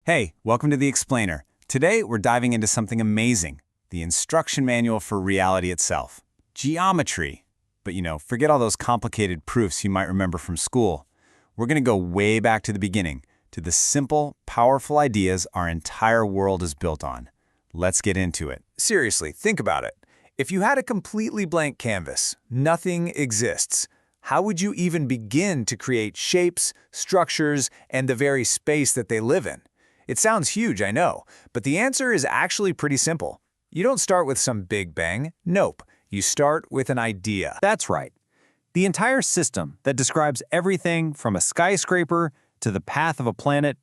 Hey, welcome to The Explainer. Today, we're diving into something amazing, the instruction manual for reality itself. Geometry. But forget all those complicated proofs you might remember from school. We're going to go way back to the beginning, to the simple, powerful ideas our entire world is built on. Let's get into it. Seriously, think about it. If you had a completely blank canvas, nothing exists, how would you even begin to create shapes, structures, and the very space that they live in? It sounds huge, I know, but the answer is actually pretty simple. You don't start with some big bang. Nope. You start with an idea. That's right. The entire system that describes everything from a skyscraper to the path of a planet,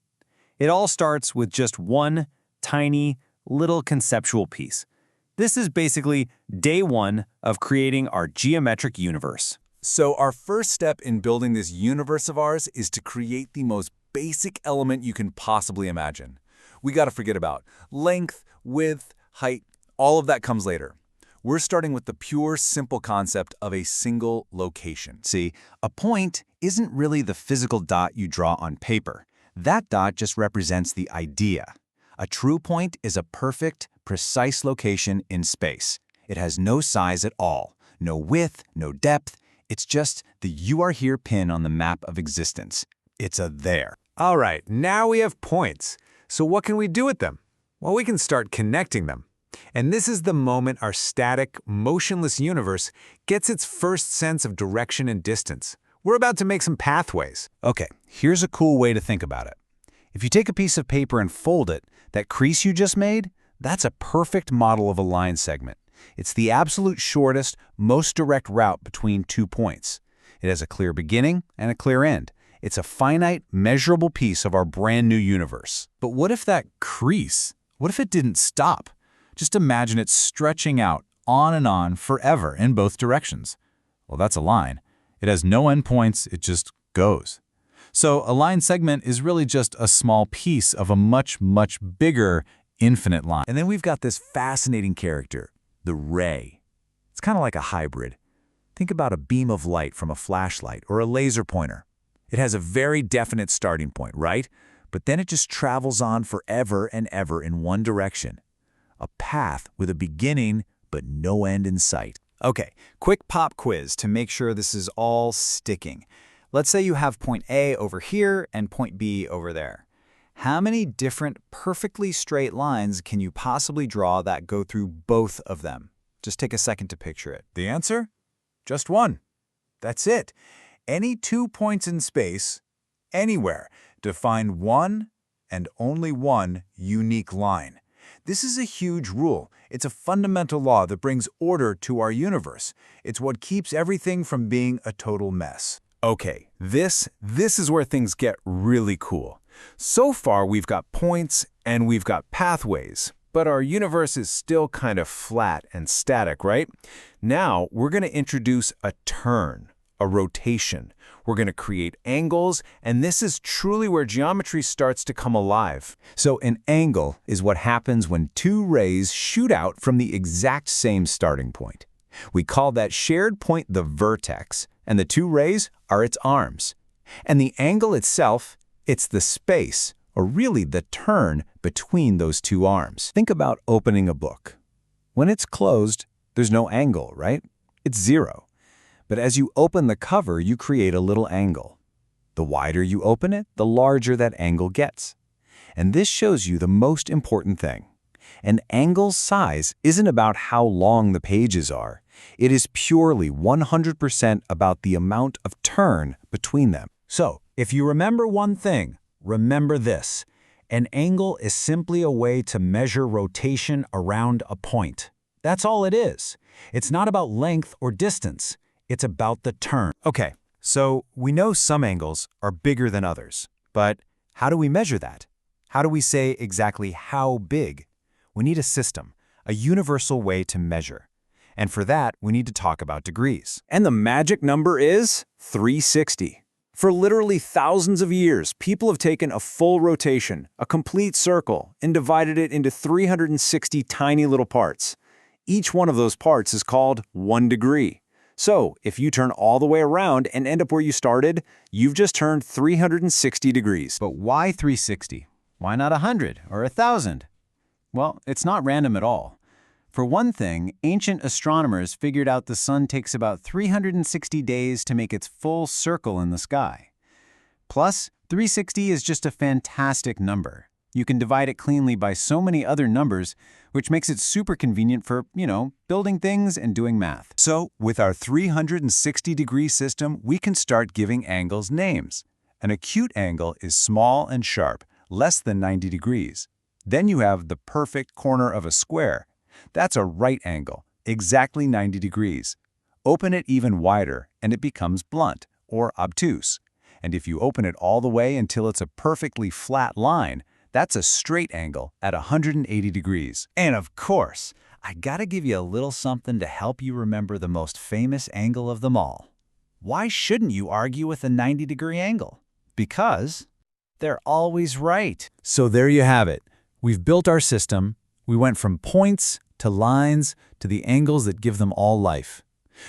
it all starts with just one tiny, little conceptual piece. This is basically day one of creating our geometric universe. So our first step in building this universe of ours is to create the most basic element you can possibly imagine. We got to forget about length, width, height, all of that comes later. We're starting with the pure, simple concept of a single location. See, a point isn't really the physical dot you draw on paper. That dot just represents the idea. A true point is a perfect, precise location in space. It has no size at all, no width, no depth. It's just the "you are here" pin on the map of existence. It's a there. All right, now we have points. So what can we do with them? Well, we can start connecting them. And this is the moment our static, motionless universe gets its first sense of direction and distance. We're about to make some pathways. Okay, here's a cool way to think about it. If you take a piece of paper and fold it, that crease you just made, that's a perfect model of a line segment. It's the absolute shortest, most direct route between 2 points. It has a clear beginning and a clear end. It's a finite, measurable piece of our brand new universe. But what if that crease, what if it didn't stop? Just imagine it stretching out on and on forever in both directions. Well, that's a line. It has no endpoints, it just goes. So a line segment is really just a small piece of a much, much bigger, infinite line. And then we've got this fascinating character, the ray. It's kind of like a hybrid. Think about a beam of light from a flashlight or a laser pointer. It has a very definite starting point, right? But then it just travels on forever and ever in one direction. A path with a beginning but no end in sight. Okay, quick pop quiz to make sure this is all sticking. Let's say you have point A over here and point B over there. How many different perfectly straight lines can you possibly draw that go through both of them? Just take a second to picture it. The answer? Just one. That's it. Any 2 points in space, anywhere, define one and only one unique line. This is a huge rule. It's a fundamental law that brings order to our universe. It's what keeps everything from being a total mess. Okay, this is where things get really cool. So far, we've got points and we've got pathways, but our universe is still kind of flat and static, right? Now, we're going to introduce a turn, a rotation. We're going to create angles, and this is truly where geometry starts to come alive. So an angle is what happens when two rays shoot out from the exact same starting point. We call that shared point the vertex, and the two rays are its arms. And the angle itself, it's the space, or really the turn between those two arms. Think about opening a book. When it's closed, there's no angle, right? It's zero. But as you open the cover, you create a little angle. The wider you open it, the larger that angle gets. And this shows you the most important thing. An angle's size isn't about how long the pages are. It is purely 100% about the amount of turn between them. So, if you remember one thing, remember this. An angle is simply a way to measure rotation around a point. That's all it is. It's not about length or distance. It's about the turn. Okay, so we know some angles are bigger than others. But how do we measure that? How do we say exactly how big? We need a system, a universal way to measure. And for that, we need to talk about degrees. And the magic number is 360. For literally thousands of years, people have taken a full rotation, a complete circle, and divided it into 360 tiny little parts. Each one of those parts is called 1 degree. So, if you turn all the way around and end up where you started, you've just turned 360 degrees. But why 360? Why not 100 or 1,000? Well, it's not random at all. For one thing, ancient astronomers figured out the sun takes about 360 days to make its full circle in the sky. Plus, 360 is just a fantastic number. You can divide it cleanly by so many other numbers, which makes it super convenient for, building things and doing math. So, with our 360-degree system, we can start giving angles names. An acute angle is small and sharp, less than 90 degrees. Then you have the perfect corner of a square. That's a right angle, exactly 90 degrees. Open it even wider, and it becomes blunt, or obtuse. And if you open it all the way until it's a perfectly flat line, that's a straight angle at 180 degrees. And of course, I gotta give you a little something to help you remember the most famous angle of them all. Why shouldn't you argue with a 90-degree angle? Because they're always right. So there you have it. We've built our system. We went from points to lines to the angles that give them all life.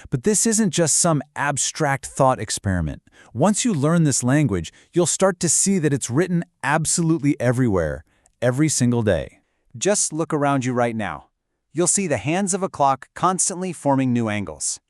But this isn't just some abstract thought experiment. Once you learn this language, you'll start to see that it's written absolutely everywhere, every single day. Just look around you right now. You'll see the hands of a clock constantly forming new angles.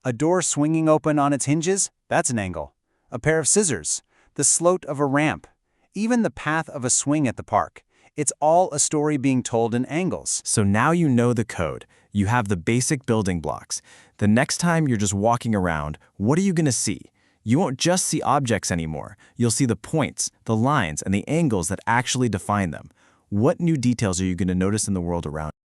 A door swinging open on its hinges, that's an angle. A pair of scissors, the slope of a ramp, even the path of a swing at the park. It's all a story being told in angles. So now you know the code. You have the basic building blocks. The next time you're just walking around, what are you going to see? You won't just see objects anymore. You'll see the points, the lines, and the angles that actually define them. What new details are you going to notice in the world around you?